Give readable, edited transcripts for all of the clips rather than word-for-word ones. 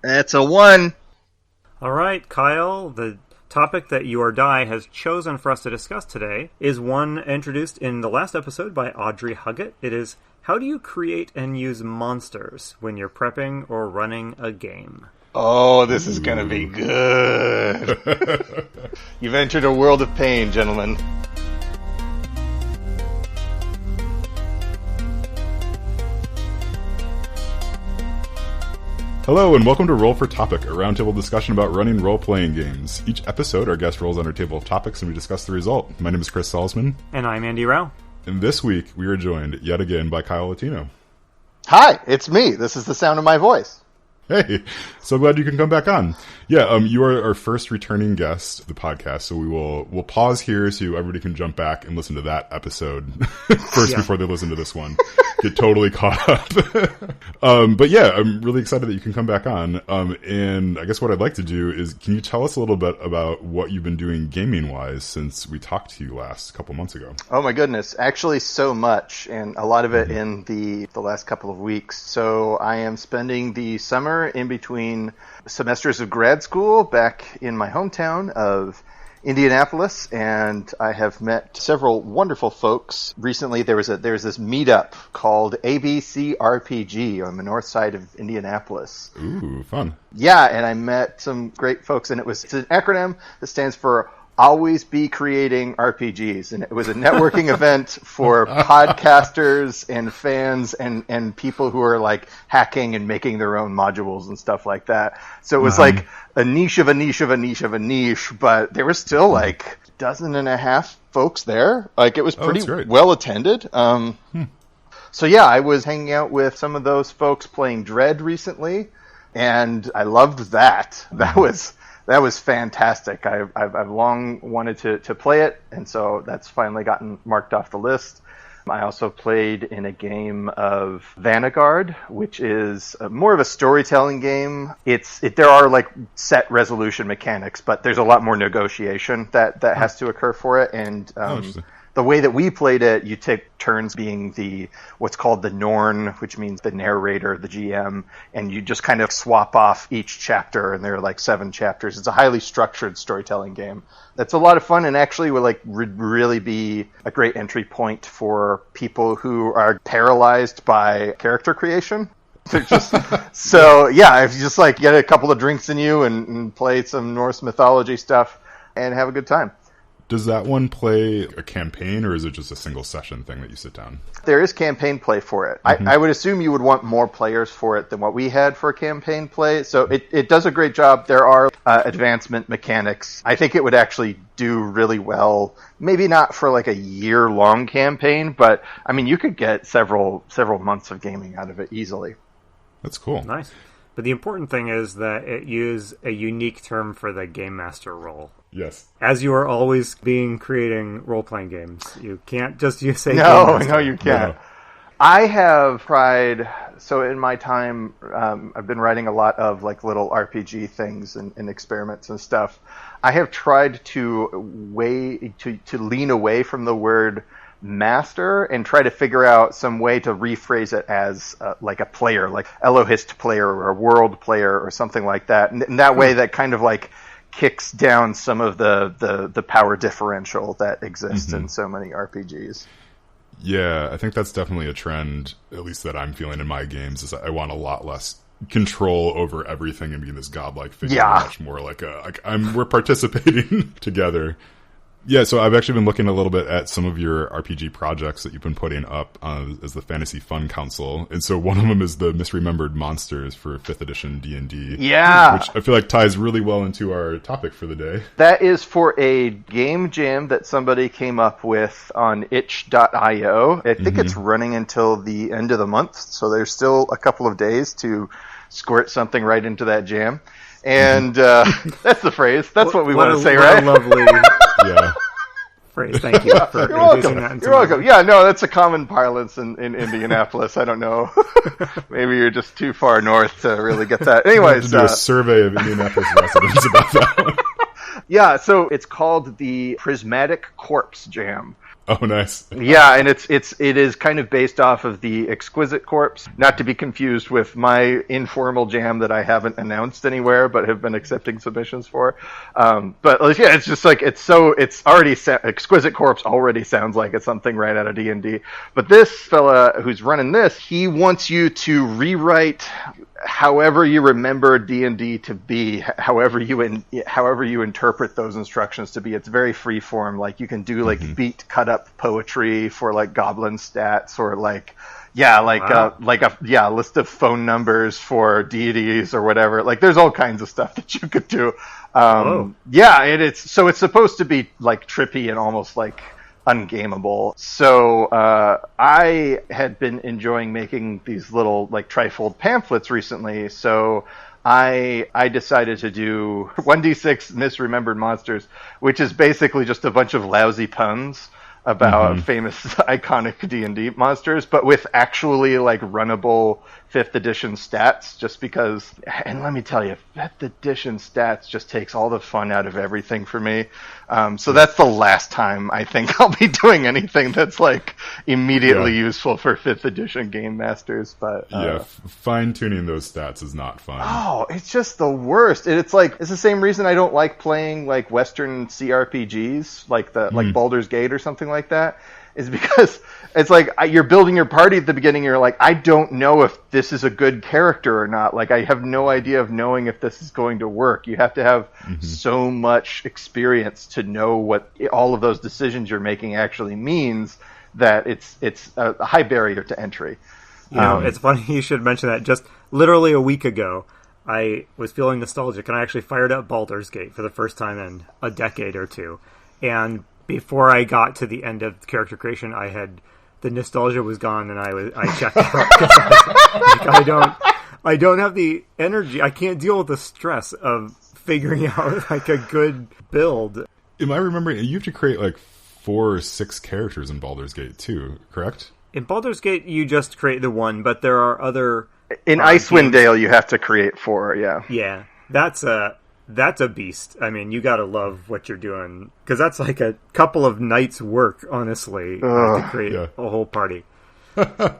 That's a 1. All right, Kyle, the topic that You or Die has chosen for us to discuss today is one introduced in the last episode by Audrey Huggett. It is, how do you create and use monsters when you're prepping or running a game? Oh, this is going to be good. You've entered a world of pain, gentlemen. Hello and welcome to Roll for Topic, a roundtable discussion about running role-playing games. Each episode, our guest rolls on our table of topics and we discuss the result. My name is Chris Salzman. And I'm Andy Rao. And this week, we are joined yet again by Kyle Latino. Hi, it's me. This is the sound of my voice. Hey, so glad you can come back on. Yeah, you are our first returning guest of the podcast, so we'll pause here so everybody can jump back and listen to that episode first before they listen to this one. Get totally caught up. But yeah, I'm really excited that you can come back on. And I guess what I'd like to do is, can you tell us a little bit about what you've been doing gaming-wise since we talked to you last couple months ago? Oh my goodness, actually so much, and a lot of it in the last couple of weeks. So I am spending the summer in between semesters of grad school back in my hometown of Indianapolis, and I have met several wonderful folks. Recently, there's this meetup called ABC RPG on the north side of Indianapolis. Ooh, fun. Yeah, and I met some great folks, and it's an acronym that stands for Always Be Creating RPGs, and it was a networking event for podcasters and fans and people who are like hacking and making their own modules and stuff like that. So it was like a niche of a niche of a niche of a niche, but there was still like a dozen and a half folks there. Like it was pretty well attended. So yeah, I was hanging out with some of those folks playing Dread recently, and I loved that. That was fantastic. I've long wanted to play it, and so that's finally gotten marked off the list. I also played in a game of Vanguard, which is more of a storytelling game. There are like set resolution mechanics, but there's a lot more negotiation that has to occur for it. And the way that we played it, you take turns being what's called the Norn, which means the narrator, the GM, and you just kind of swap off each chapter, and there are like 7 chapters. It's a highly structured storytelling game. That's a lot of fun, and actually would really be a great entry point for people who are paralyzed by character creation. So yeah, if you just like get a couple of drinks in you and play some Norse mythology stuff and have a good time. Does that one play a campaign, or is it just a single session thing that you sit down? There is campaign play for it. Mm-hmm. I would assume you would want more players for it than what we had for campaign play. So it does a great job. There are advancement mechanics. I think it would actually do really well. Maybe not for like a year-long campaign, but I mean, you could get several months of gaming out of it easily. That's cool. Nice. But the important thing is that it uses a unique term for the game master role. Yes. As you are always creating role-playing games. You can't just say game master. No, you can't. No. I have tried, so in my time, I've been writing a lot of like little RPG things and experiments and stuff. I have tried to lean away from the word master and try to figure out some way to rephrase it as like a player, like Elohist player or a world player or something like that. And that way that kind of like kicks down some of the power differential that exists in so many RPGs. Yeah, I think that's definitely a trend, at least that I'm feeling in my games, is I want a lot less control over everything and being this godlike figure. Yeah. Much more like we're participating together. Yeah, so I've actually been looking a little bit at some of your RPG projects that you've been putting up as the Fantasy Fun Council. And so one of them is the Misremembered Monsters for 5th edition D&D. Yeah. Which I feel like ties really well into our topic for the day. That is for a game jam that somebody came up with on itch.io. I think it's running until the end of the month, so there's still a couple of days to squirt something right into that jam. And that's the phrase. That's what we want to say, right? Lovely yeah. phrase. Thank you for You're welcome. You're welcome. Yeah, no, that's a common parlance in Indianapolis. I don't know. Maybe you're just too far north to really get that. Anyways, to do a survey of Indianapolis residents about that one. Yeah, so it's called the Prismatic Corpse Jam. Oh, nice. Yeah, and it is kind of based off of the Exquisite Corpse, not to be confused with my informal jam that I haven't announced anywhere, but have been accepting submissions for. But yeah, it's just like it's already Exquisite Corpse already sounds like it's something right out of D&D. But this fella who's running this, he wants you to rewrite however you remember D&D to be, however you interpret those instructions to be. It's very free form. Like you can do like beat cut up poetry for like goblin stats, or a list of phone numbers for deities or whatever. Like there's all kinds of stuff that you could do. Yeah, it's supposed to be like trippy and almost like ungameable. So I had been enjoying making these little like trifold pamphlets recently. So I decided to do 1d6 misremembered monsters, which is basically just a bunch of lousy puns about famous iconic D&D monsters, but with actually like runnable 5th edition stats, just because, and let me tell you, 5th edition stats just takes all the fun out of everything for me. So that's the last time I think I'll be doing anything that's like immediately useful for 5th edition game masters. But fine tuning those stats is not fun. Oh, it's just the worst. It's the same reason I don't like playing like Western CRPGs, like like Baldur's Gate or something like that, is because it's like you're building your party at the beginning, you're like, I don't know if this is a good character or not. Like I have no idea of knowing if this is going to work. You have to have so much experience to know what all of those decisions you're making actually means, that it's a high barrier to entry. You know, it's funny you should mention that. Just literally a week ago, I was feeling nostalgic, and I actually fired up Baldur's Gate for the first time in a decade or two. And before I got to the end of character creation, the nostalgia was gone, and I checked out. I don't have the energy. I can't deal with the stress of figuring out like a good build. Am I remembering? You have to create like 4 or 6 characters in Baldur's Gate too, correct? In Baldur's Gate, you just create the one, but there are other. In Icewind Dale, you have to create 4. Yeah. Yeah, that's a beast. I mean, you gotta love what you're doing, because that's like a couple of nights' work, honestly, to create a whole party.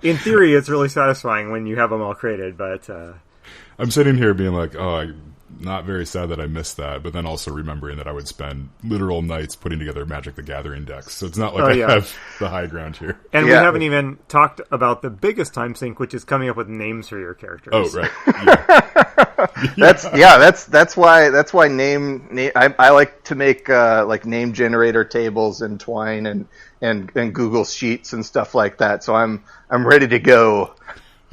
In theory, it's really satisfying when you have them all created, but I'm sitting here being like, I'm not very sad that I missed that, but then also remembering that I would spend literal nights putting together Magic the Gathering decks, so it's not like I have the high ground here. And we haven't even talked about the biggest time sink, which is coming up with names for your characters. Oh, right. That's why name I like to make like name generator tables in Twine and Google Sheets and stuff like that. So I'm ready to go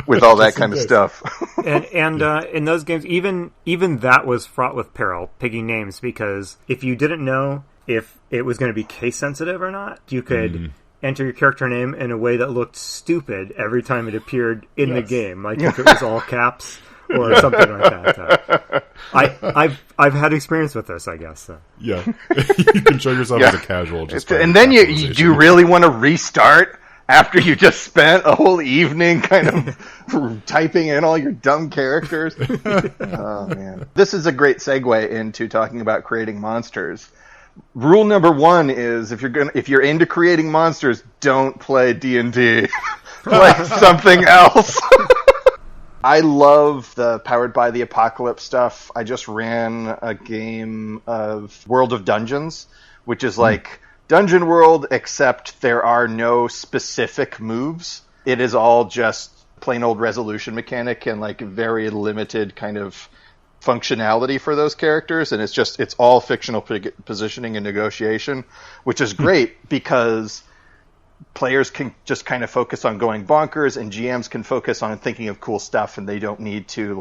with all that kind of stuff. and in those games, even that was fraught with peril, picking names, because if you didn't know if it was going to be case sensitive or not, you could enter your character name in a way that looked stupid every time it appeared in the game, like if it was all caps or something like that. I've had experience with this, I guess. So. Yeah, you can show yourself as a casual. And then do you really want to restart after you just spent a whole evening kind of typing in all your dumb characters? Oh man, this is a great segue into talking about creating monsters. Rule number 1 is if you're into creating monsters, don't play D&D. Play something else. I love the Powered by the Apocalypse stuff. I just ran a game of World of Dungeons, which is like Dungeon World, except there are no specific moves. It is all just plain old resolution mechanic and like very limited kind of functionality for those characters, and it's all fictional positioning and negotiation, which is great because players can just kind of focus on going bonkers, and GMs can focus on thinking of cool stuff, and they don't need to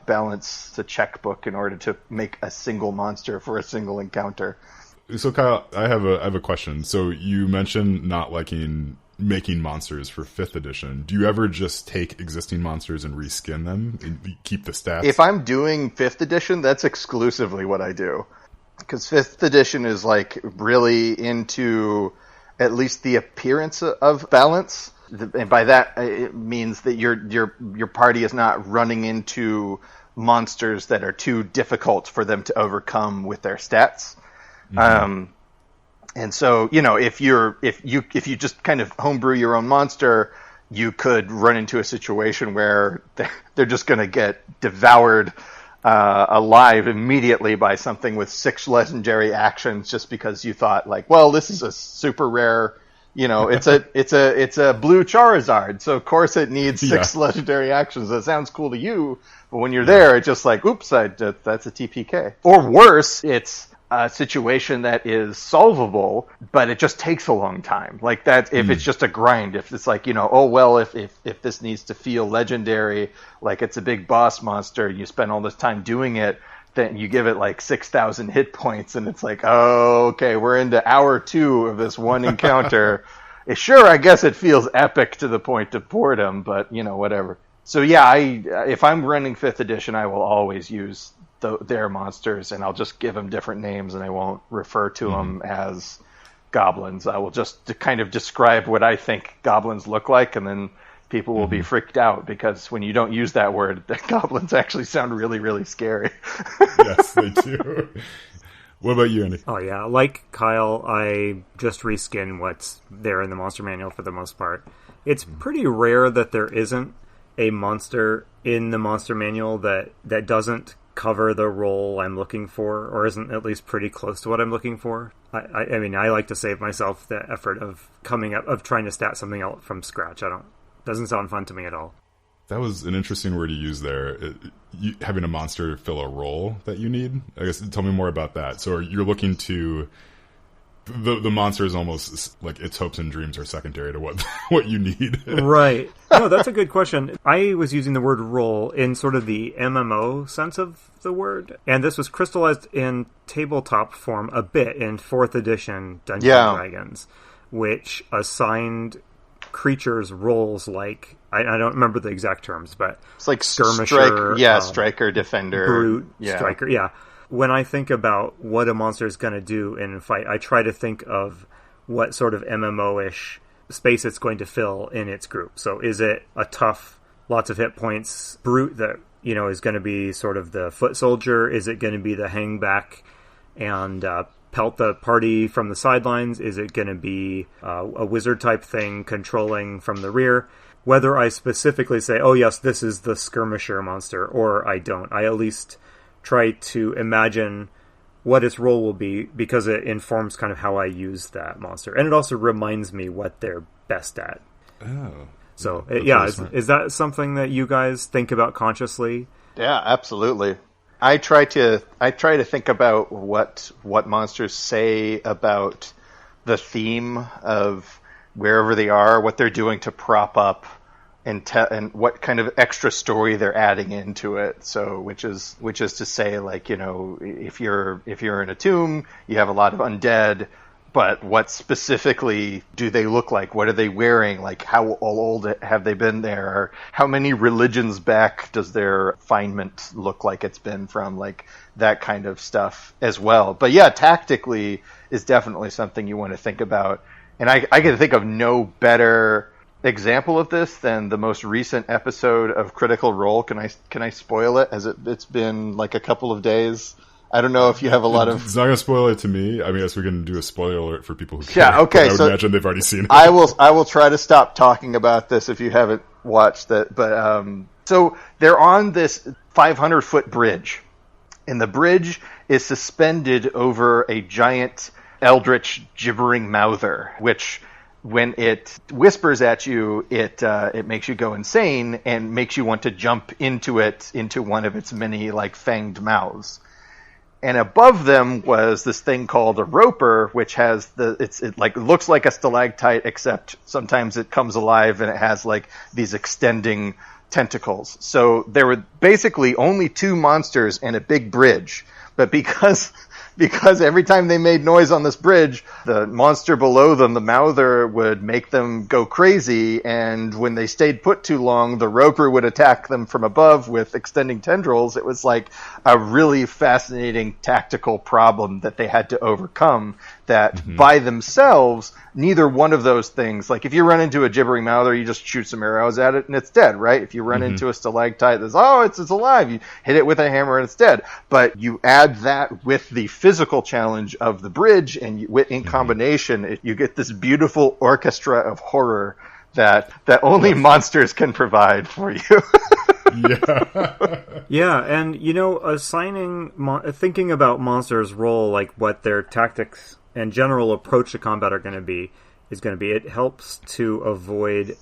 balance the checkbook in order to make a single monster for a single encounter. So Kyle, I have a question. So you mentioned not liking making monsters for 5th edition. Do you ever just take existing monsters and reskin them and keep the stats? If I'm doing 5th edition, that's exclusively what I do. Because 5th edition is like really into at least the appearance of balance. And by that, it means that your party is not running into monsters that are too difficult for them to overcome with their stats. And so, if you just kind of homebrew your own monster, you could run into a situation where they're just going to get devoured alive immediately by something with 6 legendary actions, just because you thought like, well, this is a super rare, it's a blue Charizard, so of course it needs 6 legendary actions. That sounds cool to you, but when you're there, it's just like, oops, that's a TPK. Or worse, it's a situation that is solvable, but it just takes a long time. Like that, if it's just a grind, if it's like, if this needs to feel legendary, like it's a big boss monster, you spend all this time doing it, then you give it like 6,000 hit points, and it's like, oh, okay, we're into hour 2 of this one encounter. Sure, I guess it feels epic to the point of boredom, but whatever. So yeah, if I'm running 5th edition, I will always use their monsters, and I'll just give them different names, and I won't refer to them as goblins. I will just kind of describe what I think goblins look like, and then people will be freaked out, because when you don't use that word, the goblins actually sound really, really scary. Yes, they do. What about you, Andy? Oh yeah, like Kyle, I just reskin what's there in the monster manual for the most part. It's pretty rare that there isn't a monster in the monster manual that doesn't cover the role I'm looking for, or isn't at least pretty close to what I'm looking for. I mean, I like to save myself the effort of trying to stat something out from scratch. Doesn't sound fun to me at all. That was an interesting word to use there. Having a monster fill a role that you need. I guess tell me more about that. So you're looking to the monster is almost like its hopes and dreams are secondary to what you need. Right. No, that's a good question. I was using the word role in sort of the MMO sense of the word, and this was crystallized in tabletop form a bit in 4th edition Dungeons and Dragons, which assigned creatures roles like, I don't remember the exact terms, but it's like skirmisher, striker, defender, brute, striker, When I think about what a monster is going to do in a fight, I try to think of what sort of MMO-ish space it's going to fill in its group. So is it a tough, lots of hit points brute that, is going to be sort of the foot soldier? Is it going to be the hang back and pelt the party from the sidelines? Is it going to be a wizard type thing controlling from the rear? Whether I specifically say, oh yes, this is the skirmisher monster, or I don't, I at least try to imagine what its role will be, because it informs kind of how I use that monster. And it also reminds me what they're best at. Oh. So, is that something that you guys think about consciously? Yeah, absolutely. I try to think about what monsters say about the theme of wherever they are, what they're doing to prop up, and what kind of extra story they're adding into it. So, which is to say, like, if you're in a tomb, you have a lot of undead, but what specifically do they look like? What are they wearing? Like, how old have they been there? Or how many religions back does their refinement look like it's been from? Like, that kind of stuff as well. But yeah, tactically is definitely something you want to think about. And I can think of no better example of this than the most recent episode of Critical Role. Can I spoil it, as it's been like a couple of days? I don't know if you have a lot of... It's not going to spoil it to me. I mean, I guess we can do a spoiler alert for people who care. Yeah, okay. I would imagine they've already seen it. I will try to stop talking about this if you haven't watched it. But so they're on this 500-foot bridge, and the bridge is suspended over a giant eldritch gibbering mouther, which, when it whispers at you, it makes you go insane and makes you want to jump into one of its many like fanged mouths. And above them was this thing called a roper, which has it looks like a stalactite, except sometimes it comes alive and it has like these extending tentacles. So there were basically only 2 monsters and a big bridge, but because every time they made noise on this bridge, the monster below them, the mouther, would make them go crazy, and when they stayed put too long, the roper would attack them from above with extending tendrils. It was like a really fascinating tactical problem that they had to overcome, that by themselves, neither one of those things, like if you run into a gibbering mouther, you just shoot some arrows at it and it's dead, right? If you run into a stalactite, it's alive, you hit it with a hammer and it's dead. But you add that with the physical challenge of the bridge, and in combination, you get this beautiful orchestra of horror that only monsters can provide for you. Yeah, and thinking about monsters' role, like what their tactics and general approach to combat are going to be, it helps to avoid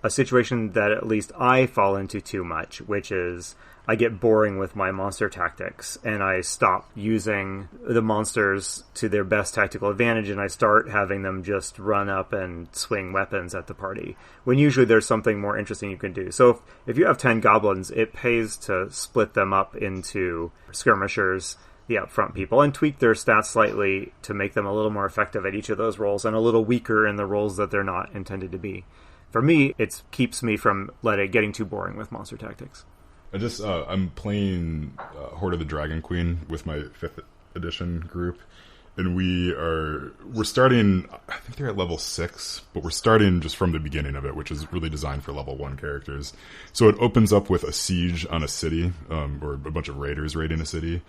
a situation that at least I fall into too much, which is I get boring with my monster tactics, and I stop using the monsters to their best tactical advantage, and I start having them just run up and swing weapons at the party, when usually there's something more interesting you can do. So if you have 10 goblins, it pays to split them up into skirmishers, the upfront people, and tweak their stats slightly to make them a little more effective at each of those roles, and a little weaker in the roles that they're not intended to be. For me, it keeps me from getting too boring with monster tactics. I'm playing Horde of the Dragon Queen with my 5th edition group, and we're starting, I think they're at level 6, but we're starting just from the beginning of it, which is really designed for level 1 characters. So it opens up with a siege on a city, or a bunch of raiders raiding a city,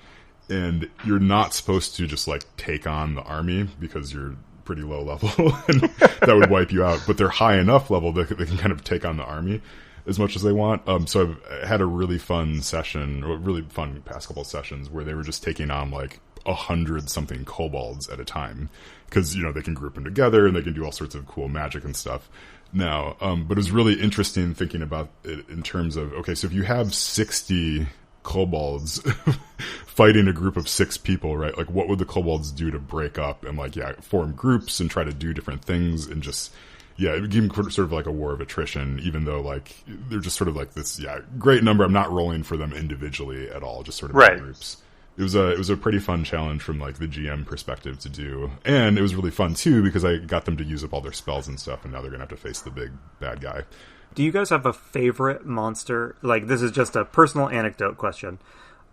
and you're not supposed to just take on the army because you're pretty low level and that would wipe you out, but they're high enough level that they can kind of take on the army as much as they want. So I've had a really fun session, or really fun past couple of sessions, where they were just taking on 100 something kobolds at a time, because they can group them together and they can do all sorts of cool magic and stuff now. But it was really interesting thinking about it in terms of, okay, so if you have 60 kobolds fighting a group of 6 people, right? What would the kobolds do to break up and form groups and try to do different things, and just it became sort of like a war of attrition, even though they're just sort of this great number. I'm not rolling for them individually at all, just sort of in groups. It was a pretty fun challenge from the GM perspective to do, and it was really fun too because I got them to use up all their spells and stuff, and now they're gonna have to face the big bad guy. Do you guys have a favorite monster? This is just a personal anecdote question.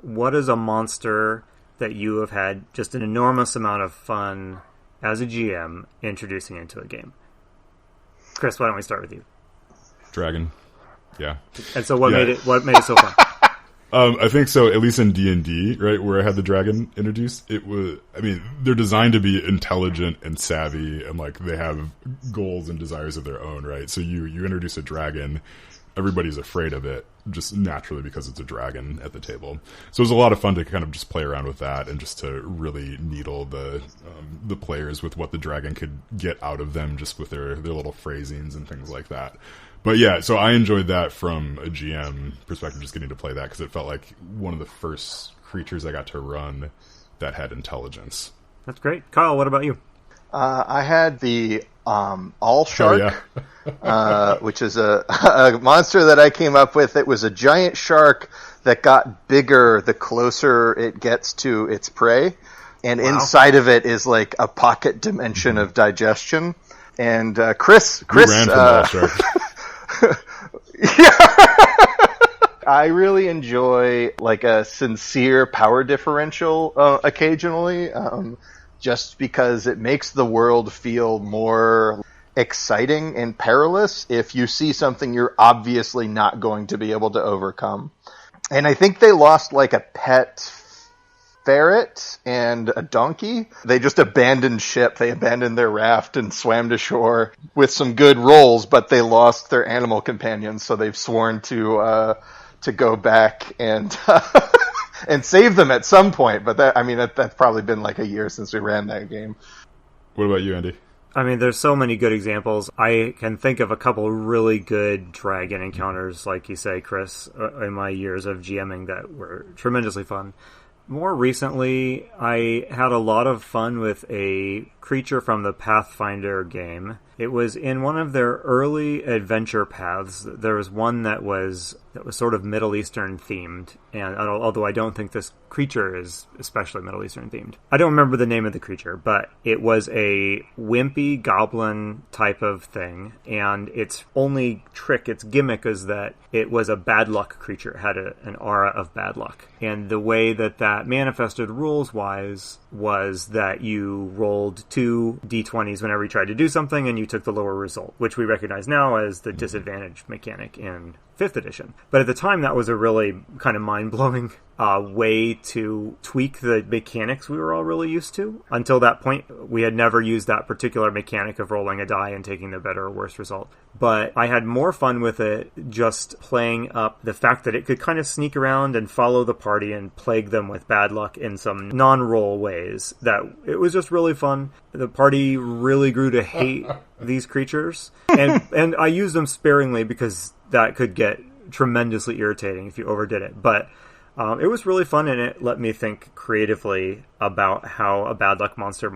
What is a monster that you have had just an enormous amount of fun as a GM introducing into a game? Chris, why don't we start with you? Dragon. Yeah. And so what made it so fun? I think so, at least in D&D, right, where I had the dragon introduced, they're designed to be intelligent and savvy, and they have goals and desires of their own, right? So you introduce a dragon, everybody's afraid of it, just naturally because it's a dragon at the table. So it was a lot of fun to kind of just play around with that, and just to really needle the players with what the dragon could get out of them, just with their little phrasings and things like that. But yeah, so I enjoyed that from a GM perspective, just getting to play that, because it felt like one of the first creatures I got to run that had intelligence. That's great. Kyle, what about you? I had the All Shark, which is a monster that I came up with. It was a giant shark that got bigger the closer it gets to its prey. And inside of it is a pocket dimension of digestion. And Chris ran from All Shark. I really enjoy a sincere power differential occasionally, just because it makes the world feel more exciting and perilous if you see something you're obviously not going to be able to overcome. And I think they lost a pet ferret and a donkey. They just abandoned ship. They abandoned their raft and swam to shore with some good rolls, but they lost their animal companions, so they've sworn to go back and and save them at some point. But that's probably been a year since we ran that game. What about you, Andy? There's so many good examples. I can think of a couple really good dragon encounters, like you say, Chris, in my years of GMing that were tremendously fun. More recently, I had a lot of fun with a creature from the Pathfinder game. It was in one of their early adventure paths. There was one that was sort of Middle Eastern themed, and although I don't think this creature is especially Middle Eastern themed. I don't remember the name of the creature, but it was a wimpy goblin type of thing, and its only trick, its gimmick, is that it was a bad luck creature. It had an aura of bad luck. And the way that manifested rules-wise was that you rolled 2 d20s whenever you tried to do something, and you took the lower result, which we recognize now as the disadvantage mechanic in 5th edition. But at the time, that was a really kind of mind-blowing way to tweak the mechanics we were all really used to. Until that point, we had never used that particular mechanic of rolling a die and taking the better or worse result. But I had more fun with it just playing up the fact that it could kind of sneak around and follow the party and plague them with bad luck in some non-roll ways. That it was just really fun. The party really grew to hate these creatures. And I used them sparingly because that could get tremendously irritating if you overdid it. But it was really fun, and it let me think creatively about how a bad luck monster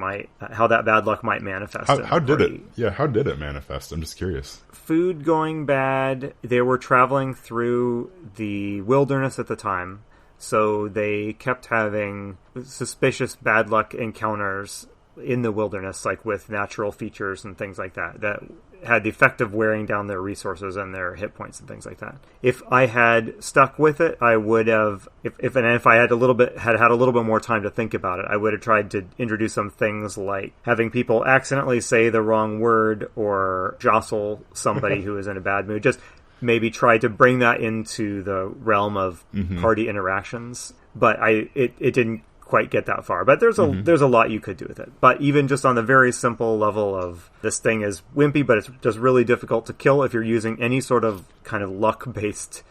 how that bad luck might manifest. How did it? Yeah, how did it manifest? I'm just curious. Food going bad. They were traveling through the wilderness at the time, so they kept having suspicious bad luck encounters in the wilderness, like with natural features and things like that, that had the effect of wearing down their resources and their hit points and things like that. If I had stuck with it, I would have, if I had had a little bit more time to think about it, I would have tried to introduce some things like having people accidentally say the wrong word or jostle somebody who is in a bad mood. Just maybe try to bring that into the realm of party interactions. But it didn't quite get that far, but there's a lot you could do with it. But even just on the very simple level of this thing is wimpy, but it's just really difficult to kill if you're using any sort of kind of luck-based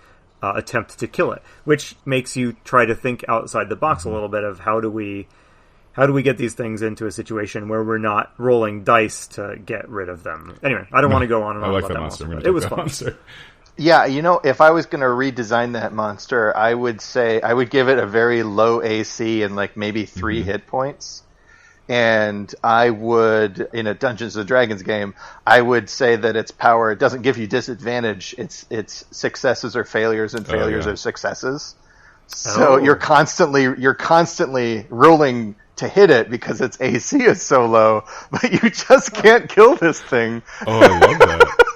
attempt to kill it, which makes you try to think outside the box a little bit of how do we get these things into a situation where we're not rolling dice to get rid of them. Anyway, I don't want to go on and on about that monster. It was fun. Monster. Yeah, if I was going to redesign that monster, I would say I would give it a very low AC and like maybe 3 hit points. And I would, in a Dungeons & Dragons game, I would say that its power, it doesn't give you disadvantage. It's successes or failures, and failures are successes. So you're constantly rolling to hit it because its AC is so low, but you just can't kill this thing. Oh, I love that.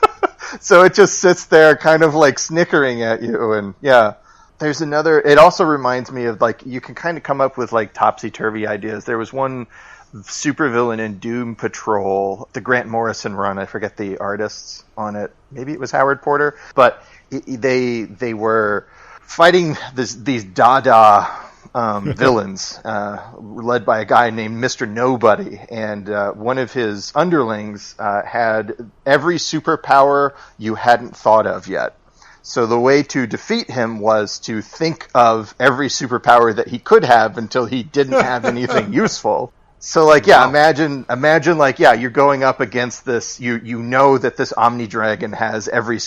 So it just sits there kind of like snickering at you. And yeah, there's another, it also reminds me of like, you can kind of come up with like topsy-turvy ideas. There was one supervillain in Doom Patrol, the Grant Morrison run. I forget the artists on it. Maybe it was Howard Porter, but they were fighting these Dada villains, led by a guy named Mr. Nobody, and one of his underlings had every superpower you hadn't thought of yet. So the way to defeat him was to think of every superpower that he could have until he didn't have anything useful. So like, yeah, imagine like, yeah, you're going up against this, you know that this Omni Dragon has every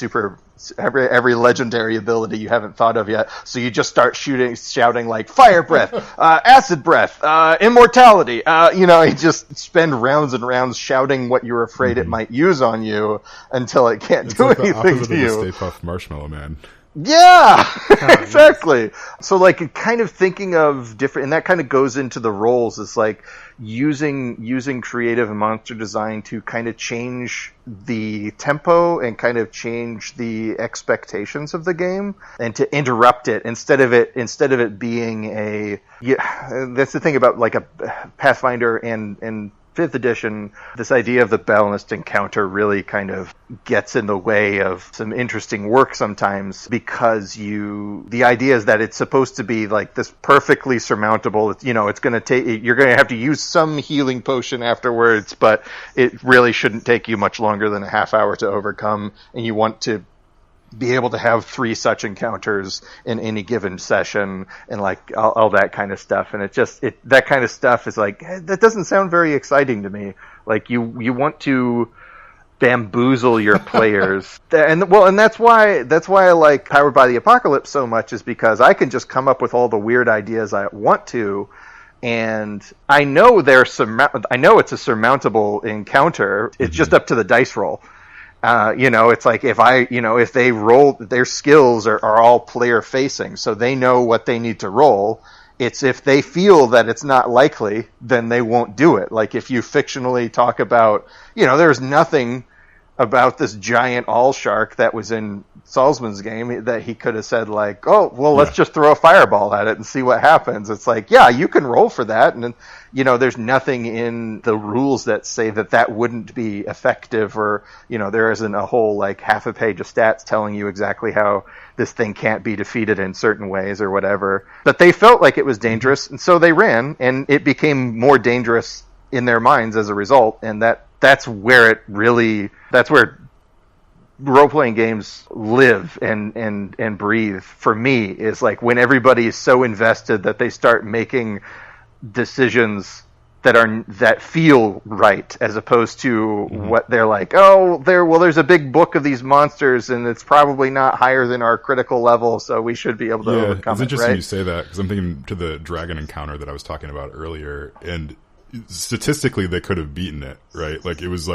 legendary ability you haven't thought of yet. So you just start shouting like fire breath, acid breath, immortality, you just spend rounds and rounds shouting what you're afraid it might use on you until it can't do anything to you. Stay Puft Marshmallow Man. Yeah, exactly. So like kind of thinking of different, and that kind of goes into the roles, is like using creative and monster design to kind of change the tempo and kind of change the expectations of the game, and to interrupt it instead of it being that's the thing about like a Pathfinder and 5th edition, this idea of the balanced encounter really kind of gets in the way of some interesting work sometimes, because the idea is that it's supposed to be like this perfectly surmountable, it's going to take, you're going to have to use some healing potion afterwards, but it really shouldn't take you much longer than a half hour to overcome, and you want to be able to have 3 such encounters in any given session, and like all that kind of stuff. And that kind of stuff is like, that doesn't sound very exciting to me. Like you want to bamboozle your players. And that's why I like Powered by the Apocalypse so much, is because I can just come up with all the weird ideas I want to, and I know I know it's a surmountable encounter. It's just up to the dice roll. It's like if they roll, their skills are all player facing, so they know what they need to roll. It's if they feel that it's not likely, then they won't do it. Like if you fictionally talk about, there's nothing about this giant all shark that was in Salzman's game that he could have said like, oh, well, let's just throw a fireball at it and see what happens. It's like, yeah, you can roll for that. And, there's nothing in the rules that say that wouldn't be effective, or, there isn't a whole like half a page of stats telling you exactly how this thing can't be defeated in certain ways or whatever. But they felt like it was dangerous, and so they ran, and it became more dangerous in their minds as a result. And that's where role-playing games live and breathe for me, is like when everybody is so invested that they start making decisions that feel right, as opposed to what they're like, there's a big book of these monsters and it's probably not higher than our critical level, so we should be able to overcome it's interesting right? You say that, because I'm thinking to the dragon encounter that I was talking about earlier, and statistically they could have beaten it, right? Like it was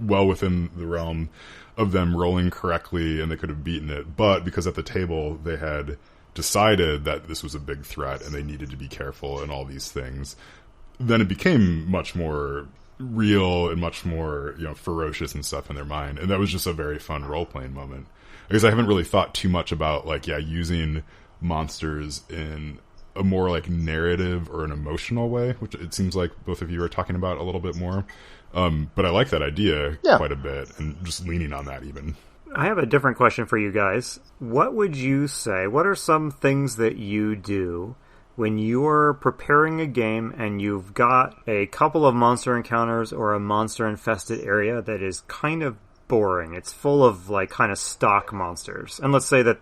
well within the realm of them rolling correctly, and they could have beaten it. But because at the table they had decided that this was a big threat and they needed to be careful and all these things, then it became much more real and much more, ferocious and stuff in their mind. And that was just a very fun role-playing moment. Because I haven't really thought too much about, using monsters in a more, narrative or an emotional way, which it seems like both of you are talking about a little bit more. But I like that idea quite a bit, and just leaning on that even. I have a different question for you guys. What would you say, what are some things that you do when you're preparing a game and you've got a couple of monster encounters or a monster-infested area that is kind of boring? It's full of, kind of stock monsters. And let's say that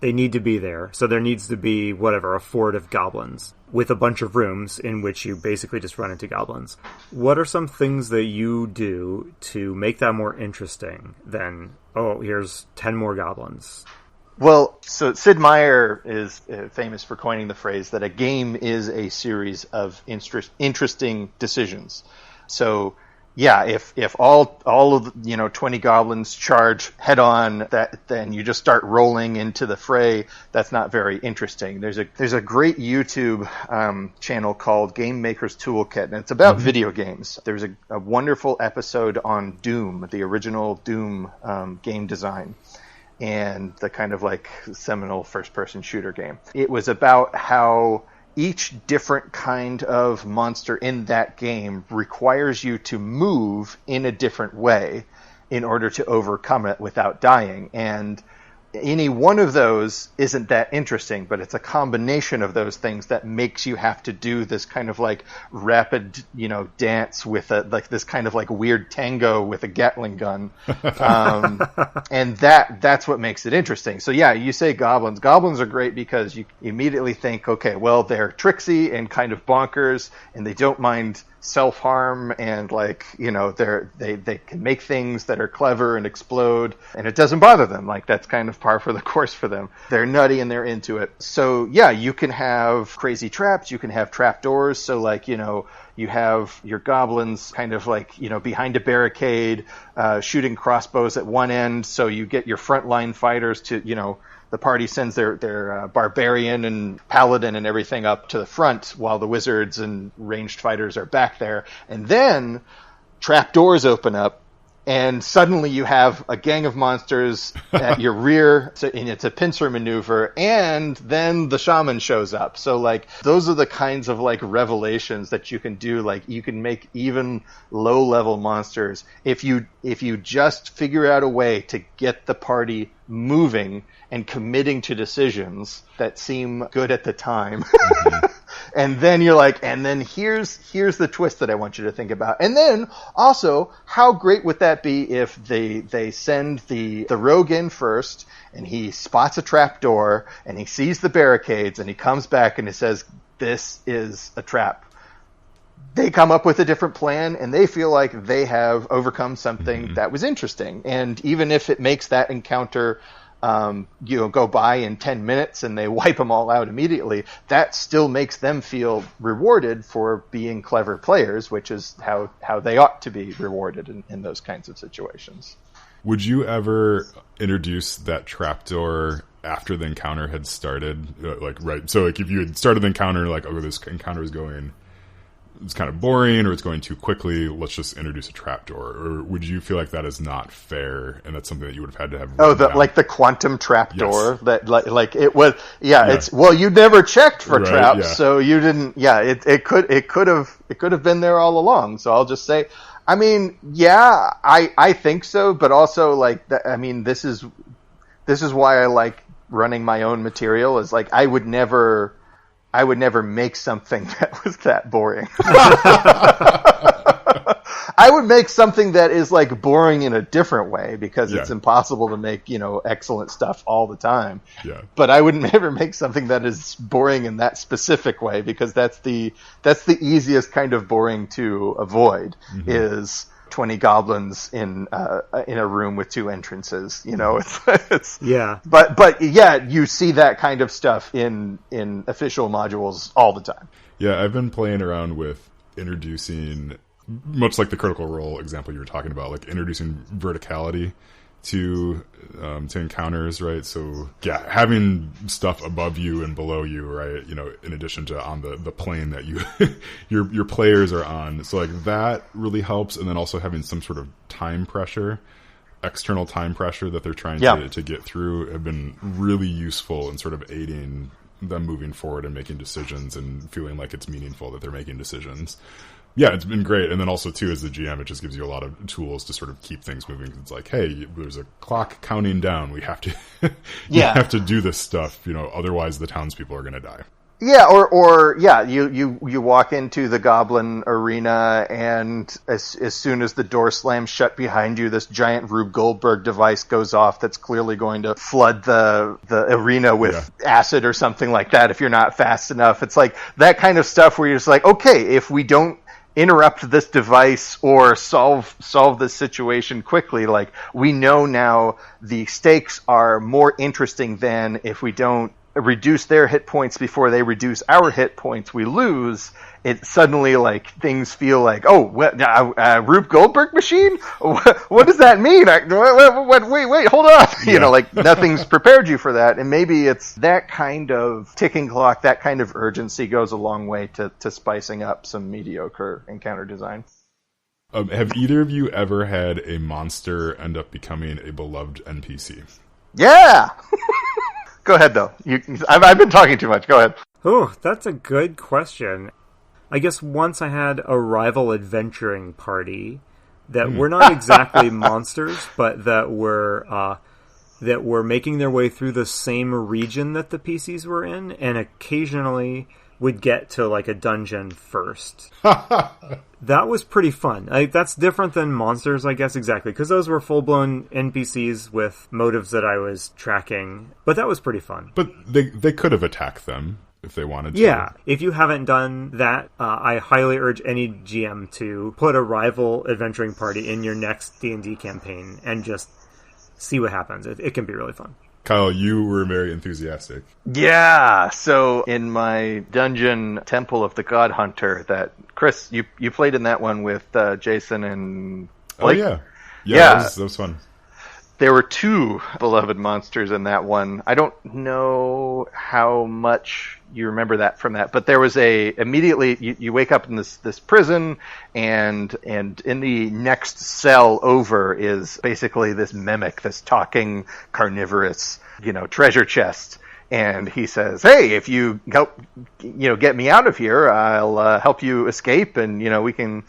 they need to be there, so there needs to be, a fort of goblins with a bunch of rooms in which you basically just run into goblins. What are some things that you do to make that more interesting than, here's 10 more goblins? Well, so Sid Meier is famous for coining the phrase that a game is a series of interesting decisions. So, yeah, if all of 20 goblins charge head on, then you just start rolling into the fray. That's not very interesting. There's a great YouTube channel called Game Maker's Toolkit, and it's about video games. There's a wonderful episode on Doom, the original Doom game design, and the kind of seminal first-person shooter game. It was about how each different kind of monster in that game requires you to move in a different way in order to overcome it without dying. And any one of those isn't that interesting, but it's a combination of those things that makes you have to do this kind of rapid, dance with this kind of weird tango with a Gatling gun. And that's what makes it interesting. So yeah, you say goblins. Goblins are great because you immediately think, okay, well, they're tricksy and kind of bonkers, and they don't mind self-harm, and they can make things that are clever and explode, and it doesn't bother them. That's kind of par for the course for them. They're nutty and they're into it. So yeah, you can have crazy traps, you can have trapdoors. So you have your goblins kind of behind a barricade, shooting crossbows at one end, so you get your frontline fighters to, the party sends their barbarian and paladin and everything up to the front, while the wizards and ranged fighters are back there. And then trapdoors open up, and suddenly you have a gang of monsters at your rear, and it's a pincer maneuver, and then the shaman shows up. So those are the kinds of revelations that you can do. You can make even low level monsters if you just figure out a way to get the party moving and committing to decisions that seem good at the time. And then you're and then here's the twist that I want you to think about. And then also, how great would that be if they send the rogue in first, and he spots a trap door, and he sees the barricades, and he comes back and he says, this is a trap. They come up with a different plan, and they feel like they have overcome something that was interesting. And even if it makes that encounter go by in 10 minutes and they wipe them all out immediately, that still makes them feel rewarded for being clever players, which is how they ought to be rewarded in those kinds of situations. Would you ever introduce that trapdoor after the encounter had started? Right. So if you had started the encounter, this encounter is going it's kind of boring or it's going too quickly, let's just introduce a trapdoor? Or would you feel like that is not fair and that's something that you would have had to have like the quantum trapdoor? Yes. That like it was it's you never checked for traps, so you didn't it could have been there all along. So I'll just say, I mean, I think so, but also like I mean, this is why I like running my own material, is like I would never make something that was that boring. I would make something that is like boring in a different way, because it's impossible to make, excellent stuff all the time. Yeah. But I would never make something that is boring in that specific way, because that's the easiest kind of boring to avoid, is 20 goblins in a room with 2 entrances. It's But you see that kind of stuff in official modules all the time. Yeah, I've been playing around with introducing, much like the Critical Role example you were talking about, like introducing verticality to encounters, right? So having stuff above you and below you, right? In addition to on the plane that you your players are on. So like that really helps, and then also having some sort of time pressure, external time pressure that they're trying to get through, have been really useful in sort of aiding them moving forward and making decisions and feeling like it's meaningful that they're making decisions. Yeah, it's been great. And then also, too, as the GM, it just gives you a lot of tools to sort of keep things moving. It's like, hey, there's a clock counting down. We have to have to do this stuff, otherwise the townspeople are going to die. Yeah, or you walk into the goblin arena, and as soon as the door slams shut behind you, this giant Rube Goldberg device goes off that's clearly going to flood the arena with acid or something like that if you're not fast enough. It's like that kind of stuff where you're just like, okay, if we don't interrupt this device or solve this situation quickly, like we know now the stakes are more interesting than if we don't reduce their hit points before they reduce our hit points, we lose. It suddenly, like, things feel like, Rube Goldberg machine? What does that mean? Wait, hold on. Yeah. Like, nothing's prepared you for that. And maybe it's that kind of ticking clock, that kind of urgency goes a long way to spicing up some mediocre encounter design. Have either of you ever had a monster end up becoming a beloved NPC? Yeah! Go ahead, though. I've been talking too much. Go ahead. Oh, that's a good question. I guess once I had a rival adventuring party that were not exactly monsters, but that were making their way through the same region that the PCs were in, and occasionally would get to like a dungeon first. That was pretty fun. That's different than monsters, I guess, exactly, because those were full-blown NPCs with motives that I was tracking. But that was pretty fun. But they could have attacked them if they wanted to. Yeah, if you haven't done that, I highly urge any GM to put a rival adventuring party in your next D&D campaign and just see what happens. It can be really fun. Kyle, you were very enthusiastic. Yeah, so in my dungeon Temple of the God Hunter, that Chris, you played in that one with Jason and Blake? Oh, yeah. That was fun. There were 2 beloved monsters in that one. I don't know how much you remember that from that, but there was immediately you wake up in this prison, and in the next cell over is basically this mimic, this talking carnivorous, treasure chest. And he says, hey, if you help, get me out of here, I'll help you escape, and, and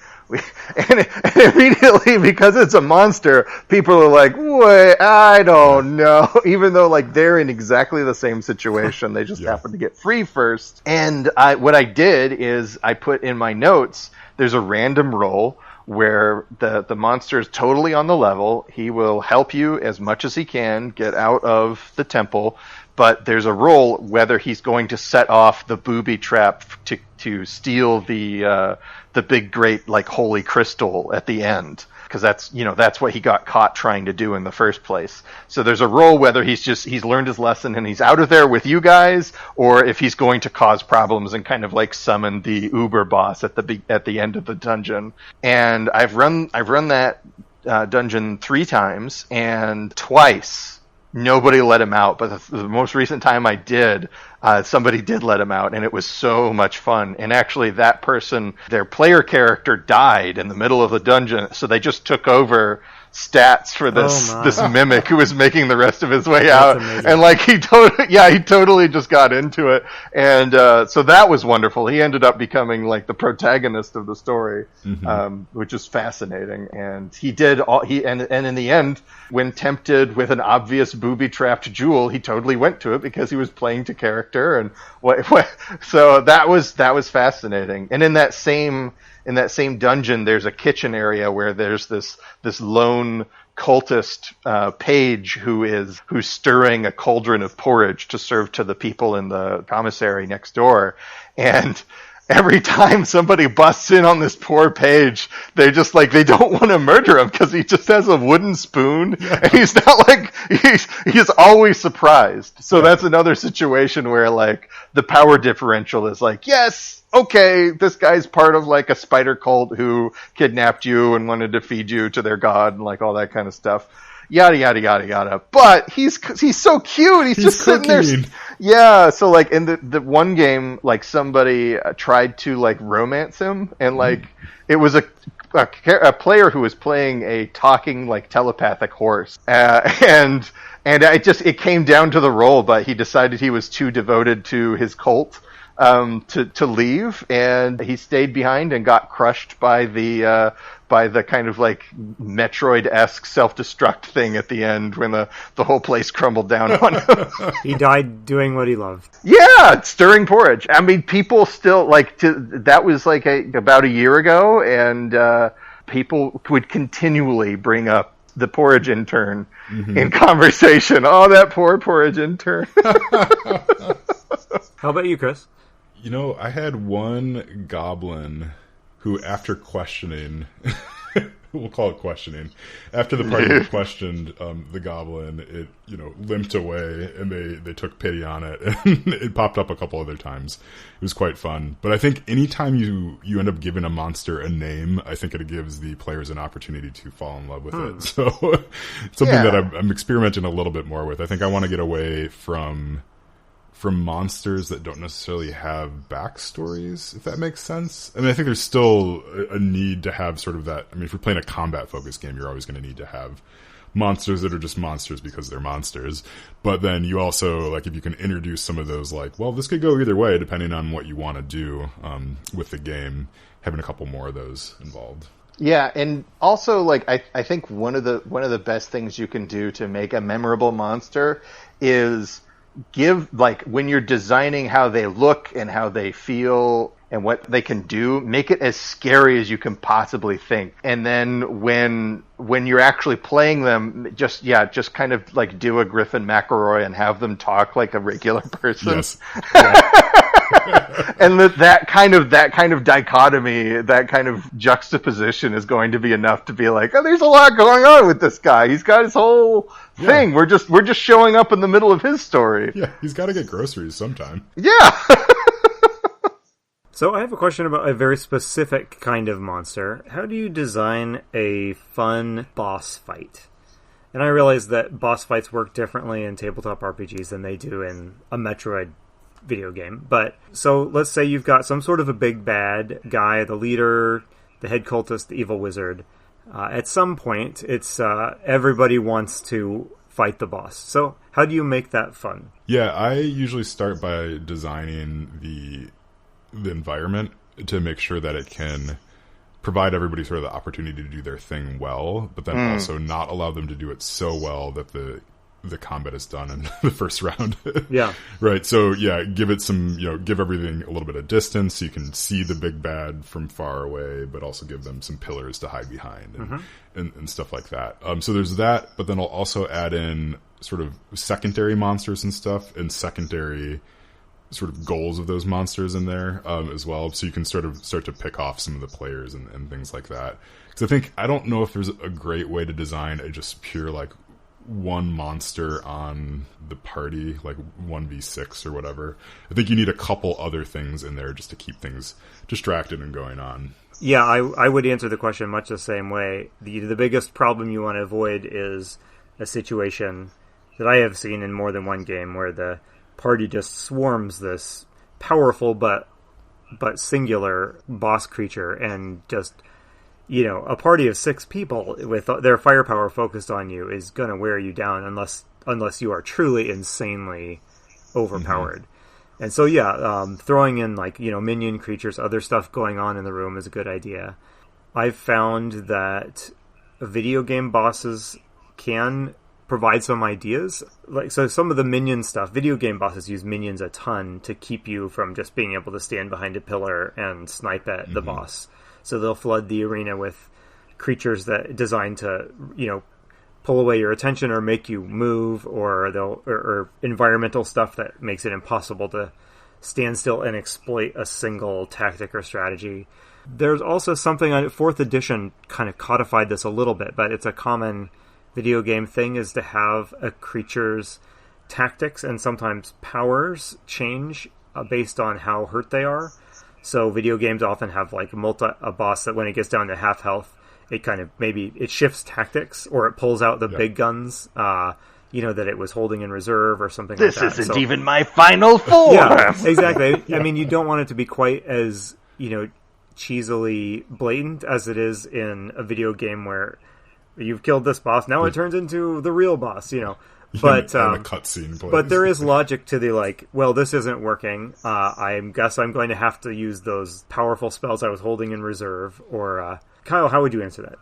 immediately, because it's a monster, people are like, wait, I don't know. Even though, like, they're in exactly the same situation. They just happen to get free first. And what I did is I put in my notes, there's a random roll where the monster is totally on the level. He will help you as much as he can get out of the temple. But there's a roll whether he's going to set off the booby trap to steal the big great like holy crystal at the end, because that's what he got caught trying to do in the first place. So there's a roll whether he's learned his lesson and he's out of there with you guys, or if he's going to cause problems and kind of like summon the Uber boss at the end of the dungeon. And I've run that dungeon 3 times, and twice nobody let him out. But the most recent time I did, somebody did let him out, and it was so much fun. And actually, that person, their player character, died in the middle of the dungeon, so they just took over stats for this mimic who was making the rest of his way out. Amazing. And like he totally just got into it. And so that was wonderful. He ended up becoming like the protagonist of the story, which is fascinating. And he did and in the end, when tempted with an obvious booby-trapped jewel, he totally went to it because he was playing to character. And so that was fascinating. And in that same dungeon, there's a kitchen area where there's this lone cultist page who's stirring a cauldron of porridge to serve to the people in the commissary next door. And every time somebody busts in on this poor page, they just like, they don't want to murder him because he just has a wooden spoon. Yeah. And he's not like, he's always surprised. So that's another situation where like the power differential is like, yes, okay, this guy's part of like a spider cult who kidnapped you and wanted to feed you to their god and like all that kind of stuff. Yada, yada, yada, yada. But he's so cute. He's just sitting there. Yeah. So like in the one game, like somebody tried to like romance him, and like it was a player who was playing a talking like telepathic horse, and it came down to the roll, but he decided he was too devoted to his cult to leave, and he stayed behind and got crushed by the kind of like Metroid-esque self-destruct thing at the end when the whole place crumbled down on him. He died doing what he loved. Yeah, stirring porridge. I mean, people still like that was like about a year ago, and people would continually bring up the porridge intern in conversation. Oh, that poor porridge intern. How about you, Chris? You know, I had one goblin who, after questioning, we'll call it questioning, after the party questioned the goblin, it, limped away, and they took pity on it, and it popped up a couple other times. It was quite fun. But I think anytime you end up giving a monster a name, I think it gives the players an opportunity to fall in love with it. So it's something that I'm experimenting a little bit more with. I think I want to get away from monsters that don't necessarily have backstories, if that makes sense. I mean, I think there's still a need to have sort of that. I mean, if you're playing a combat-focused game, you're always going to need to have monsters that are just monsters because they're monsters. But then you also, like, if you can introduce some of those, like, well, this could go either way depending on what you want to do with the game, having a couple more of those involved. Yeah, and also, like, I think one of the best things you can do to make a memorable monster is give, like, when you're designing how they look and how they feel and what they can do, make it as scary as you can possibly think. And then when you're actually playing them, just kind of like do a Griffin McElroy and have them talk like a regular person. Yes. And that kind of dichotomy, that kind of juxtaposition is going to be enough to be like, oh, there's a lot going on with this guy. He's got his whole thing. We're just showing up in the middle of his story. Yeah, he's got to get groceries sometime. Yeah. So I have a question about a very specific kind of monster. How do you design a fun boss fight? And I realize that boss fights work differently in tabletop RPGs than they do in a Metroid video game. But so let's say you've got some sort of a big bad guy, the leader, the head cultist, the evil wizard. At some point, it's everybody wants to fight the boss. So how do you make that fun? Yeah, I usually start by designing the environment to make sure that it can provide everybody sort of the opportunity to do their thing well, but then also not allow them to do it so well that the combat is done in the first round. Yeah. Right. So yeah, give it some, give everything a little bit of distance so you can see the big bad from far away, but also give them some pillars to hide behind and stuff like that. So there's that, but then I'll also add in sort of secondary monsters and stuff, and secondary sort of goals of those monsters in there as well, so you can sort of start to pick off some of the players and things like that. Because I don't know if there's a great way to design a just pure like one monster on the party, like 1v6 or whatever. I think you need a couple other things in there just to keep things distracted and going on. Yeah, I would answer the question much the same way. The biggest problem you want to avoid is a situation that I have seen in more than one game where the party just swarms this powerful but singular boss creature, and just, you know, a party of 6 people with their firepower focused on you is going to wear you down unless you are truly insanely overpowered. Mm-hmm. And so, throwing in, like, you know, minion creatures, other stuff going on in the room is a good idea. I've found that video game bosses can provide some ideas. Like, so some of the minion stuff, video game bosses use minions a ton to keep you from just being able to stand behind a pillar and snipe at the boss. So they'll flood the arena with creatures that designed to, you know, pull away your attention or make you move, or or environmental stuff that makes it impossible to stand still and exploit a single tactic or strategy. There's also something on 4th edition kind of codified this a little bit, but it's a common video game thing, is to have a creature's tactics and sometimes powers change based on how hurt they are. So video games often have like a boss that when it gets down to half health, it kind of maybe it shifts tactics, or it pulls out the big guns, you know, that it was holding in reserve or something like that. This isn't even my final form. Yeah, exactly. I mean, you don't want it to be quite as, you know, cheesily blatant as it is in a video game where you've killed this boss, now it turns into the real boss, you know. But a cutscene plays. But there is logic to the, like, well, this isn't working. I guess I'm going to have to use those powerful spells I was holding in reserve. Or Kyle, how would you answer that?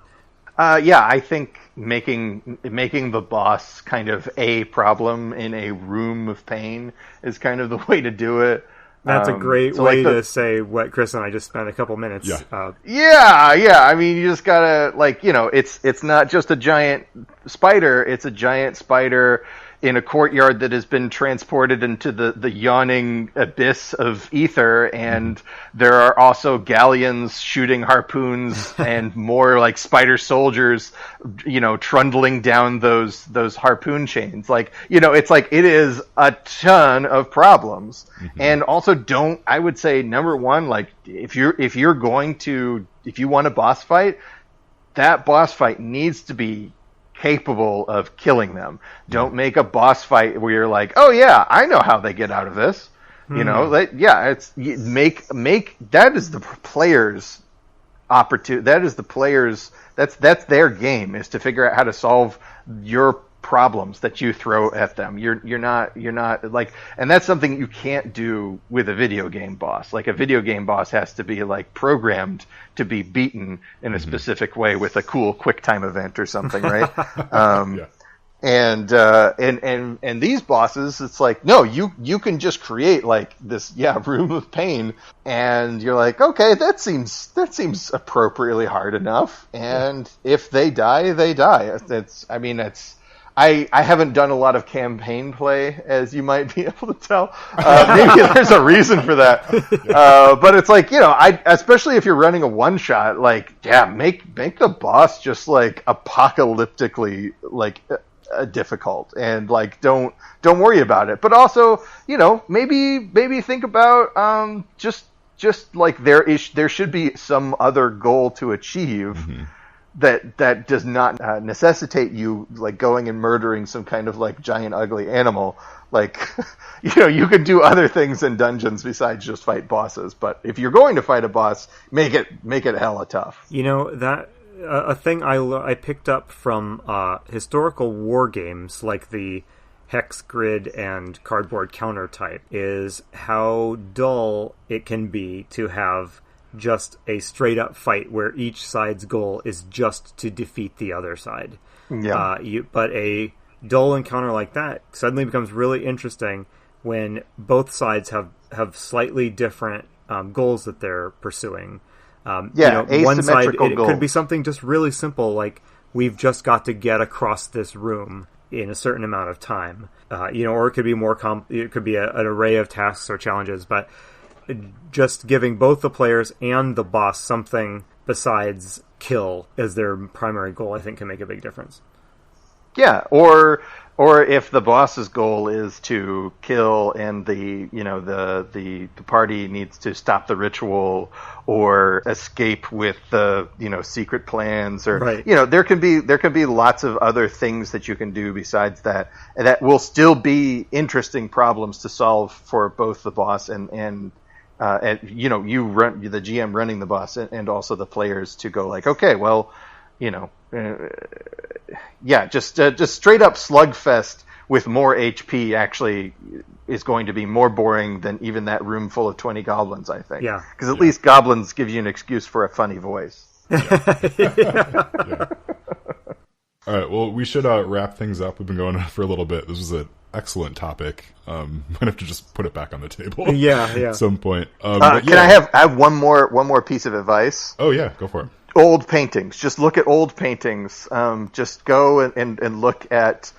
I think making the boss kind of a problem in a room of pain is kind of the way to do it. That's a great way to say what Chris and I just spent a couple minutes. Yeah. I mean, you just gotta, like, you know, it's not just a giant spider. It's a giant spider in a courtyard that has been transported into the yawning abyss of ether, and there are also galleons shooting harpoons and more like spider soldiers, you know, trundling down those harpoon chains. Like, you know, it's like it is a ton of problems. And also I would say, number one, like, if you want a boss fight, that boss fight needs to be capable of killing them. Don't make a boss fight where you're like, oh yeah, I know how they get out of this. You know, make that is the player's opportunity. That is the player's. That's their game, is to figure out how to solve your problems that you throw at them. You're not like, and that's something you can't do with a video game boss. Like, a video game boss has to be like programmed to be beaten in a specific way with a cool quick time event or something, right? And these bosses, it's like, no, you can just create like this room of pain, and you're like, okay, that seems appropriately hard enough, and if they die, they die. I haven't done a lot of campaign play, as you might be able to tell. Maybe there's a reason for that. But it's like, you know, especially if you're running a one-shot, like, make the boss just, like, apocalyptically, like, difficult. And, like, don't worry about it. But also, you know, maybe think about just like there should be some other goal to achieve. That does not necessitate you, like, going and murdering some kind of, like, giant ugly animal. Like, you know, you could do other things in dungeons besides just fight bosses. But if you're going to fight a boss, make it hella tough. You know, that a thing I picked up from historical war games like the hex grid and cardboard counter type is how dull it can be to have just a straight up fight where each side's goal is just to defeat the other side. But a dull encounter like that suddenly becomes really interesting when both sides have slightly different goals that they're pursuing. One side, it could be something just really simple, like, we've just got to get across this room in a certain amount of time. Or it could be it could be an array of tasks or challenges, but just giving both the players and the boss something besides kill as their primary goal, I think, can make a big difference. Yeah, or if the boss's goal is to kill and the party needs to stop the ritual or escape with the secret plans, or Right. there can be lots of other things that you can do besides that, and that will still be interesting problems to solve for both the boss and you run the GM running the boss and also the players to go like, okay, well, just straight up slugfest with more HP actually is going to be more boring than even that room full of 20 goblins, I think. Yeah. Because at least goblins give you an excuse for a funny voice. Yeah. All right, well, we should wrap things up. We've been going on for a little bit. This was an excellent topic. Might have to just put it back on the table. Yeah. At some point. Can I have one more piece of advice? Oh, yeah, go for it. Old paintings. Just look at old paintings. Just go and look at.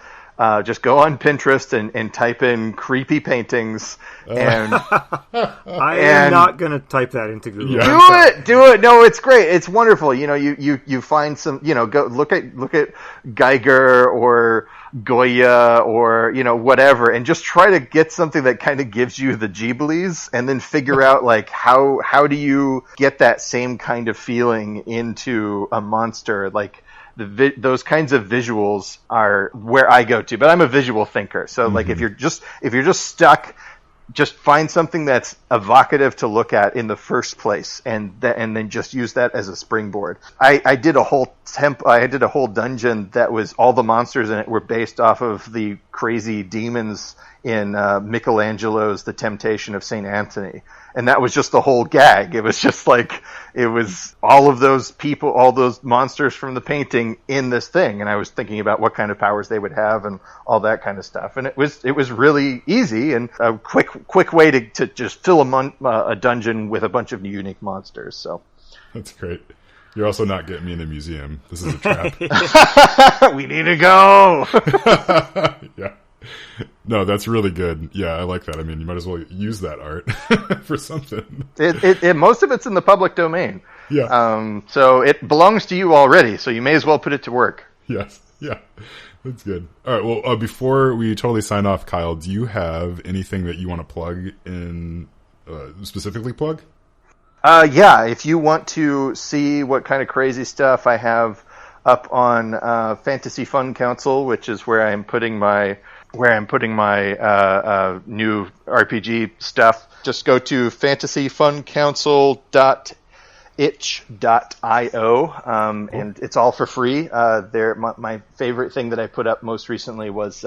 Just go on Pinterest and type in creepy paintings. And I am not going to type that into Google. Yeah. Do it. No, it's great. It's wonderful. You find some. Go look at Geiger or Goya or whatever, and just try to get something that kind of gives you the Ghiblies, and then figure out like how do you get that same kind of feeling into a monster. Like those kinds of visuals are where I go to, but I'm a visual thinker. So like if you're just stuck, just find something that's evocative to look at in the first place, and then just use that as a springboard. I did a whole dungeon that was all the monsters in it were based off of the crazy demons in Michelangelo's The Temptation of St. Anthony. And that was just the whole gag. It was just like, it was all of those people, all those monsters from the painting in this thing. And I was thinking about what kind of powers they would have and all that kind of stuff. And it was really easy and a quick way to just fill a dungeon with a bunch of unique monsters. So that's great. You're also not getting me in a museum. This is a trap. We need to go. Yeah. No, that's really good. Yeah, I like that. I mean, you might as well use that art for something. Most of it's in the public domain. Yeah. So it belongs to you already, so you may as well put it to work. Yes. Yeah. That's good. All right. Well, before we totally sign off, Kyle, do you have anything that you want to plug in, specifically plug? Yeah. If you want to see what kind of crazy stuff I have up on Fantasy Fun Council, which is where I'm putting my new RPG stuff, just go to fantasyfuncouncil.itch.io, and it's all for free. My favorite thing that I put up most recently was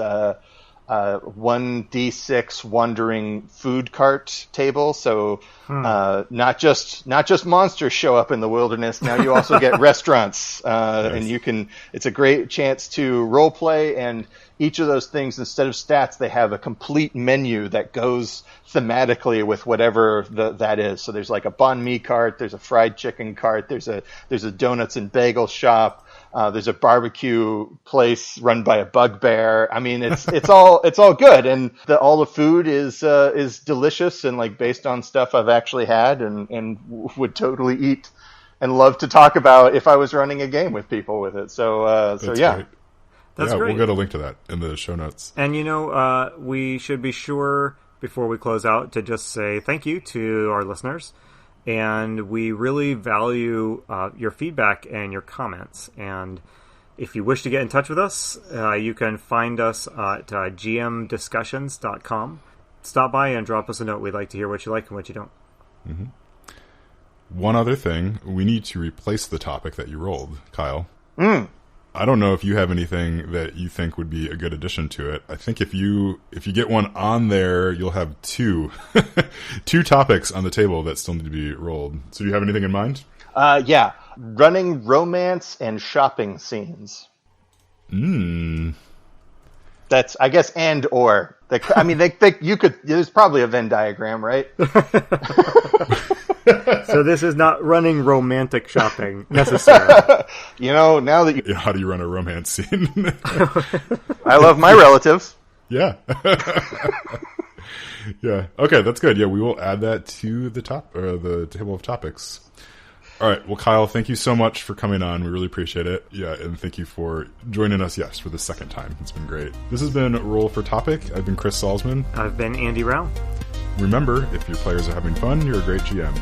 1d6 wandering food cart table. So not just monsters show up in the wilderness. Now you also get restaurants, Nice. and it's a great chance to role play. And each of those things, instead of stats, they have a complete menu that goes thematically with whatever that is. So there's like a banh mi cart, there's a fried chicken cart, there's a donuts and bagel shop. There's a barbecue place run by a bugbear. I mean, it's all good, and all the food is delicious and like based on stuff I've actually had and would totally eat and love to talk about if I was running a game with people with it. So yeah. Great. That's great. great. We'll get a link to that in the show notes. And we should be sure before we close out to just say thank you to our listeners. And we really value your feedback and your comments. And if you wish to get in touch with us, you can find us at gmdiscussions.com. Stop by and drop us a note. We'd like to hear what you like and what you don't. Mm-hmm. One other thing, we need to replace the topic that you rolled, Kyle. I don't know if you have anything that you think would be a good addition to it. I think if you get one on there, you'll have two topics on the table that still need to be rolled. So do you have anything in mind? Yeah. Running romance and shopping scenes. That's, I guess, and or. There's probably a Venn diagram, right? So this is not running romantic shopping necessarily. Now that you... How do you run a romance scene? I love my relatives. Yeah. Yeah. Okay, that's good. Yeah, we will add that to the top or the table of topics. All right. Well, Kyle, thank you so much for coming on. We really appreciate it. Yeah, and thank you for joining us, yes, for the second time. It's been great. This has been Roll for Topic. I've been Chris Salzman. I've been Andy Rao. Remember, if your players are having fun, you're a great GM.